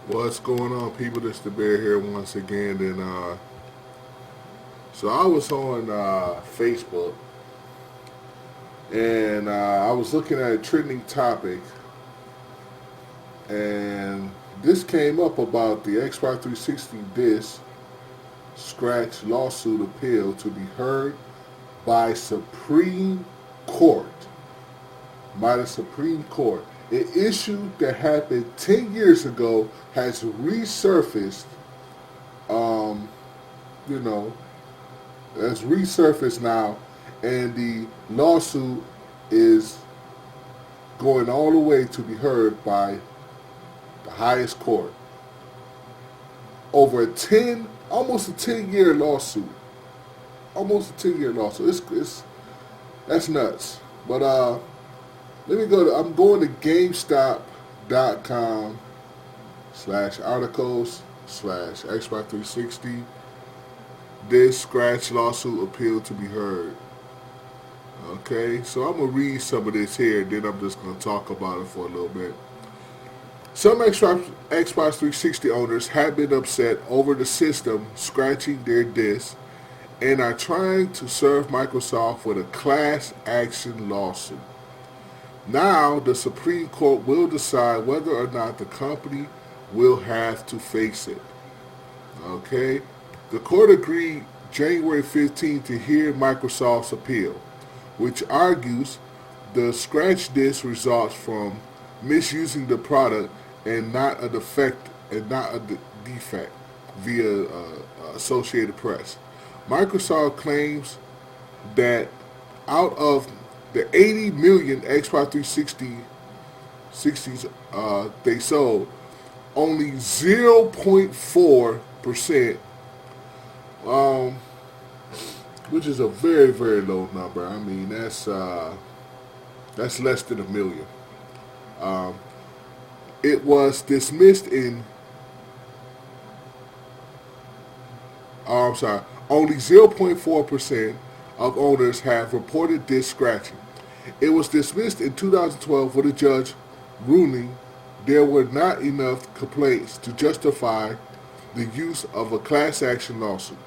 What's going on, people? This the Bear here once again. And so I was on Facebook, and I was looking at a trending topic, and this came up about the Xbox 360 disc scratch lawsuit appeal to be heard by Supreme Court. By the Supreme Court. An issue that happened 10 years ago has resurfaced, um, you know, has resurfaced now, and the lawsuit is going all the way to be heard by the highest court. Over almost a 10-year lawsuit. Almost a 10-year lawsuit. That's nuts. But let me go I'm going to GameStop.com/articles/Xbox 360. This scratch lawsuit appeal to be heard. Okay, so I'm going to read some of this here, then I'm just going to talk about it for a little bit. Some Xbox 360 owners have been upset over the system scratching their discs and are trying to serve Microsoft with a class action lawsuit. Now, the Supreme Court will decide whether or not the company will have to face it. Okay? The court agreed January 15th to hear Microsoft's appeal, which argues the scratch disk results from misusing the product and not a defect via Associated Press. Microsoft claims that out of the 80 million Xbox 360s they sold, only 0.4%, which is a very, very low number. I mean, that's less than a million. Um, it was dismissed in. I'm sorry. Only 0.4% of owners have reported disk scratching. It was dismissed in 2012 with a judge ruling there were not enough complaints to justify the use of a class action lawsuit.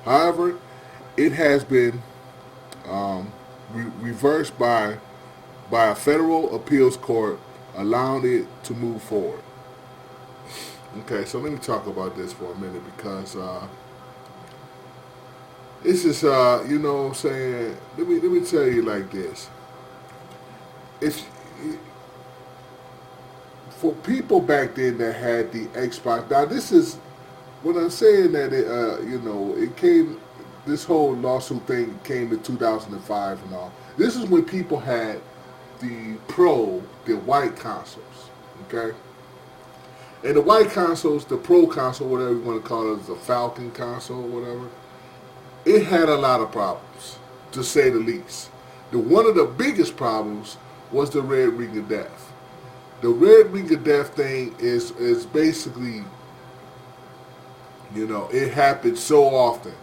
However, it has been reversed by a federal appeals court, allowing it to move forward. Okay, so let me talk about this for a minute because it's just you know what I'm saying. Let me tell you like this. If for people back then that had the Xbox, now this is when I'm saying that it came. This whole lawsuit thing came in 2005 and all. This is when people had the white consoles, okay? And the white consoles, the Pro console, whatever you want to call it, the Falcon console, whatever, it had a lot of problems, to say the least. One of the biggest problems was the red ring of death. The red ring of death thing is basically, it happens so often.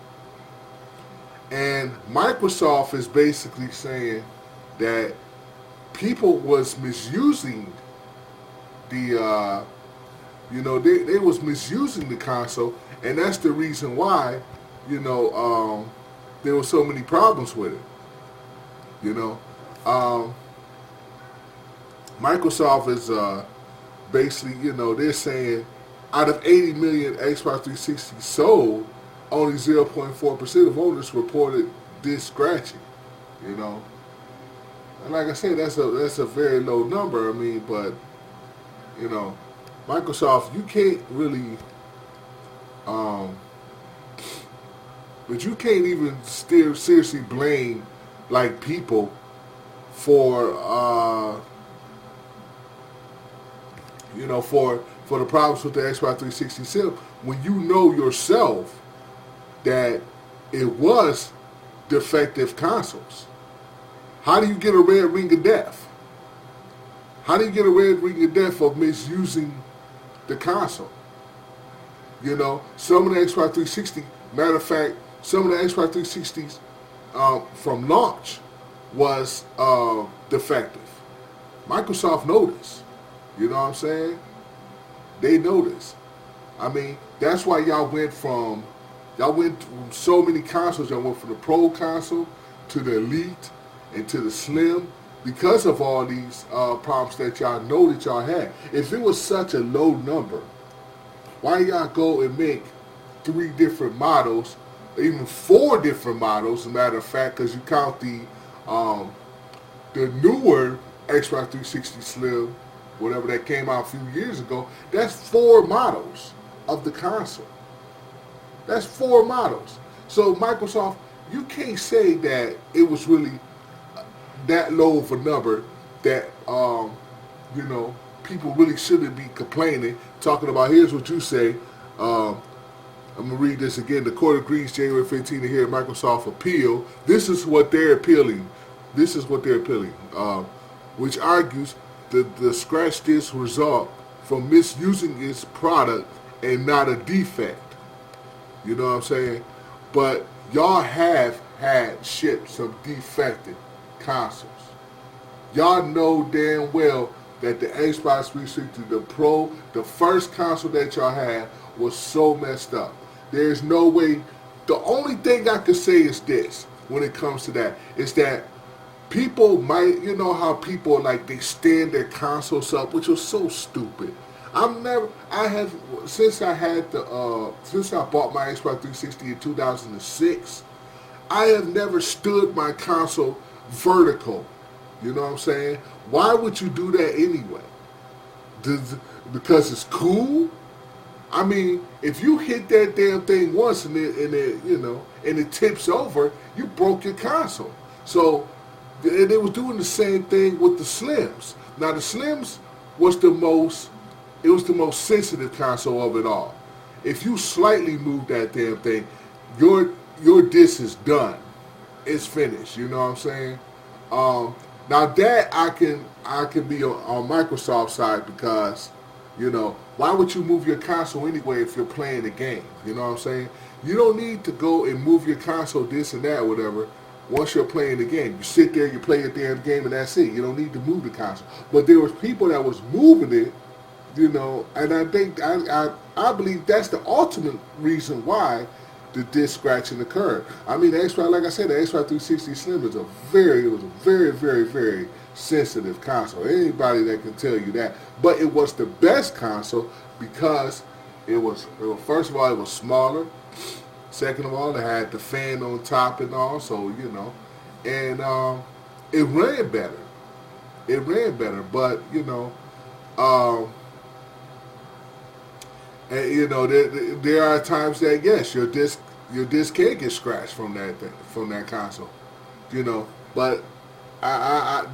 And Microsoft is basically saying that people was misusing the, they was misusing the console, and that's the reason why, there were so many problems with it. Microsoft is basically, they're saying out of 80 million Xbox 360 sold, only 0.4% of owners reported disk scratching. And like I said, that's a very low number. I mean, but Microsoft, you can't really, but you can't even still seriously blame like people for for the problems with the Xbox 360 system when you know yourself that it was defective consoles. How do you get a red ring of death? How do you get a red ring of death of misusing the console? Some of the Xbox 360, matter of fact, some of the Xbox 360s from launch was defective. Microsoft noticed. You know what I'm saying? They noticed. I mean, that's why y'all went from so many consoles. Y'all went from the Pro console to the Elite and to the Slim because of all these problems that y'all know that y'all had. If it was such a low number, why y'all go and make 3 different models, even 4 different models? As a matter of fact, because you count um, the newer Xbox 360 Slim, whatever that came out a few years ago, that's 4 models of the console. That's 4 models. So Microsoft, you can't say that it was really that low of a number that you know people really shouldn't be complaining. Talking about, here's what you say. I'm gonna read this again. The court agrees January 15 to hear Microsoft appeal. This is what they're appealing. This is what they're appealing, which argues that the scratch disk result from misusing its product and not a defect. You know what I'm saying? But y'all have had shipped some defective consoles. Y'all know damn well that the Xbox 360, the Pro, the first console that y'all had was so messed up. There's no way. The only thing I could say is this when it comes to that is that people might, you know how people like they stand their consoles up, which was so stupid. I have, since I had since I bought my Xbox 360 in 2006, I have never stood my console vertical. You know what I'm saying? Why would you do that anyway? Because it's cool? I mean, if you hit that damn thing once and it tips over, you broke your console. So, and they was doing the same thing with the Slims. Now the Slims was it was the most sensitive console of it all. If you slightly move that damn thing, your disc is done. It's finished. You know what I'm saying? Now that I can be on Microsoft's side because, why would you move your console anyway if you're playing a game? You know what I'm saying? You don't need to go and move your console this and that, whatever. Once you're playing the game, you sit there, you play a damn game, and that's it. You don't need to move the console. But there was people that was moving it, and I think I believe that's the ultimate reason why the disc scratching occurred. I mean, the Xbox, like I said, the Xbox 360 Slim it was a very, very, very sensitive console. Anybody that can tell you that. But it was the best console because it was first of all, it was smaller. Second of all, it had the fan on top and all, so, and it ran better. It ran better, but, and, there are times that, yes, your disc can get scratched from that console, but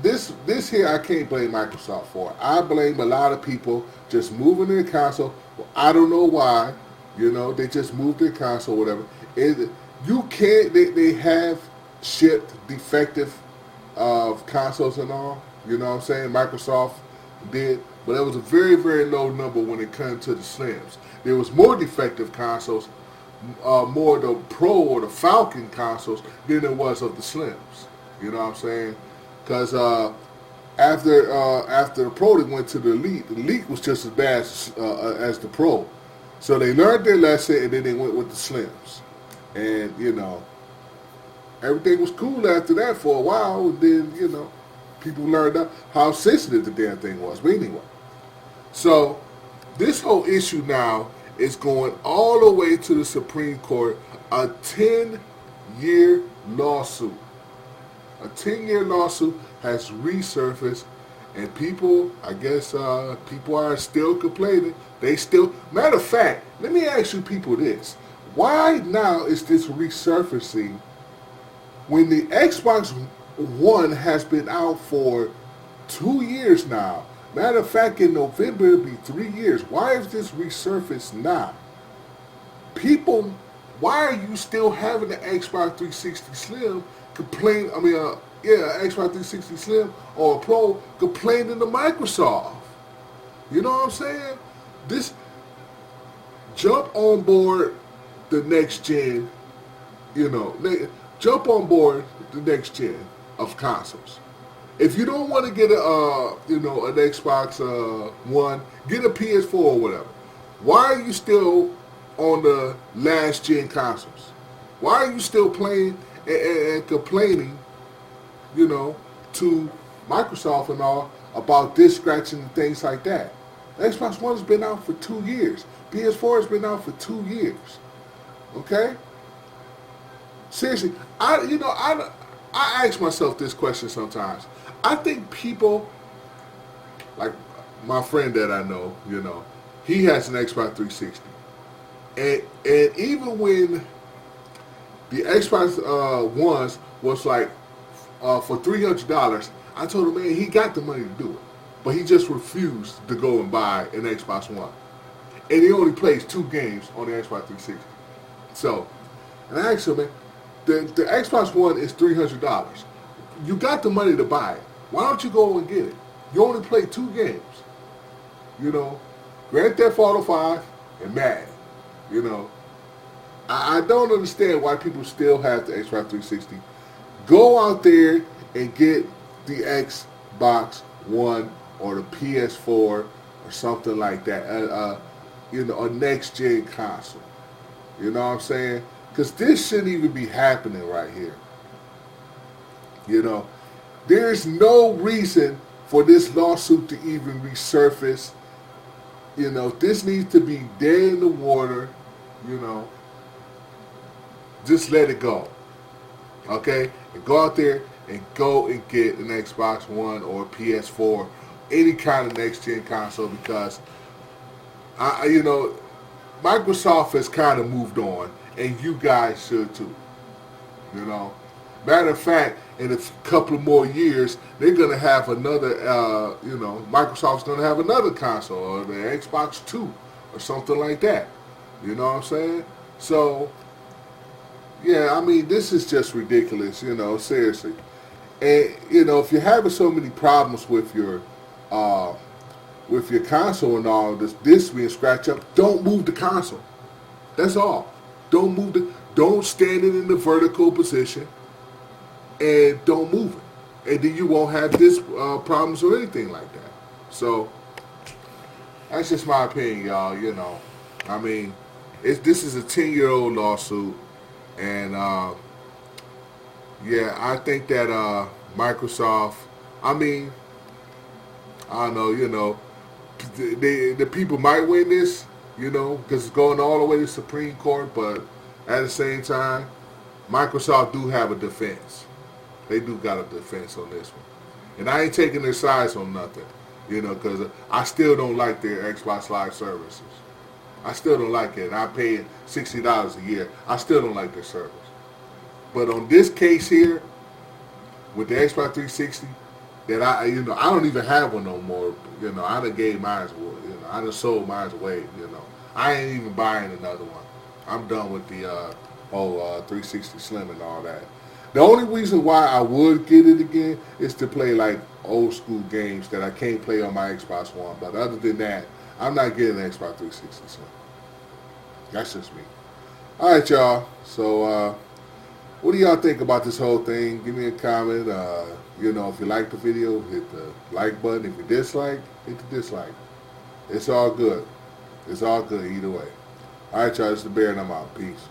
this here I can't blame Microsoft for. I blame a lot of people just moving their console. I don't know why. They just moved their console, whatever. You can't. They have shipped defective consoles and all. You know what I'm saying? Microsoft did, but it was a very, very low number when it came to the Slims. There was more defective consoles, more the Pro or the Falcon consoles than there was of the Slims. You know what I'm saying? Because after the Pro, they went to the Elite. The Elite was just as bad as the Pro. So they learned their lesson, and then they went with the Slims. And, everything was cool after that for a while. And then, people learned how sensitive the damn thing was. But anyway, so this whole issue now is going all the way to the Supreme Court, a 10-year lawsuit. A 10-year lawsuit has resurfaced, and people, I guess, people are still complaining. Matter of fact, let me ask you people this. Why now is this resurfacing when the Xbox One has been out for 2 years now? Matter of fact, in November it'll be 3 years. Why is this resurfaced now? People, why are you still having the Xbox 360 Slim Xbox 360 Slim or a Pro complaining to Microsoft? You know what I'm saying? This jump on board the next gen, jump on board the next gen of consoles. If you don't want to get an Xbox One, get a PS4 or whatever. Why are you still on the last gen consoles? Why are you still playing and complaining, you know, to Microsoft and all about disc scratching and things like that? The Xbox One has been out for 2 years. PS4 has been out for 2 years. Okay? Seriously, I ask myself this question sometimes. I think people, like my friend that I know, he has an Xbox 360. And even when the Xbox Ones was like for $300, I told him, man, he got the money to do it. But he just refused to go and buy an Xbox One. And he only plays 2 games on the Xbox 360. So, and I asked him, man, the Xbox One is $300. You got the money to buy it. Why don't you go and get it? You only play 2 games. Grand Theft Auto 5 and Madden. I don't understand why people still have the Xbox 360. Go out there and get the Xbox One or the PS4 or something like that. A next gen console. You know what I'm saying? Because this shouldn't even be happening right here. There's no reason for this lawsuit to even resurface. This needs to be dead in the water. Just let it go. Okay? And go out there and go and get an Xbox One or a PS4, any kind of next gen console, because Microsoft has kind of moved on, and you guys should too. Matter of fact, in a couple of more years, they're gonna have another. Microsoft's gonna have another console, or the Xbox 2, or something like that. You know what I'm saying? So, yeah, I mean, this is just ridiculous. Seriously. And if you're having so many problems with your console and all this being scratched up, don't move the console. That's all. Don't move Don't stand it in the vertical position, and don't move it, and then you won't have this problems or anything like that. So that's just my opinion, y'all. I mean, this is a 10-year-old lawsuit, and yeah, I think that Microsoft. I mean, I don't know. The people might win this, because it's going all the way to Supreme Court. But at the same time, Microsoft do have a defense. They do got a defense on this one, and I ain't taking their sides on nothing, because I still don't like their Xbox Live services. I still don't like it. I pay $60 a year. I still don't like their service. But on this case here, with the Xbox 360, that I don't even have one no more. I done gave mine away. I done sold mine away. I ain't even buying another one. I'm done with the whole 360 Slim and all that. The only reason why I would get it again is to play like old school games that I can't play on my Xbox One. But other than that, I'm not getting an Xbox 360 Slim. That's just me. All right, y'all. So, what do y'all think about this whole thing? Give me a comment. If you like the video, hit the like button. If you dislike, hit the dislike. It's all good. It's all good either way. All right, y'all. It's the Bear, and I'm out. Peace.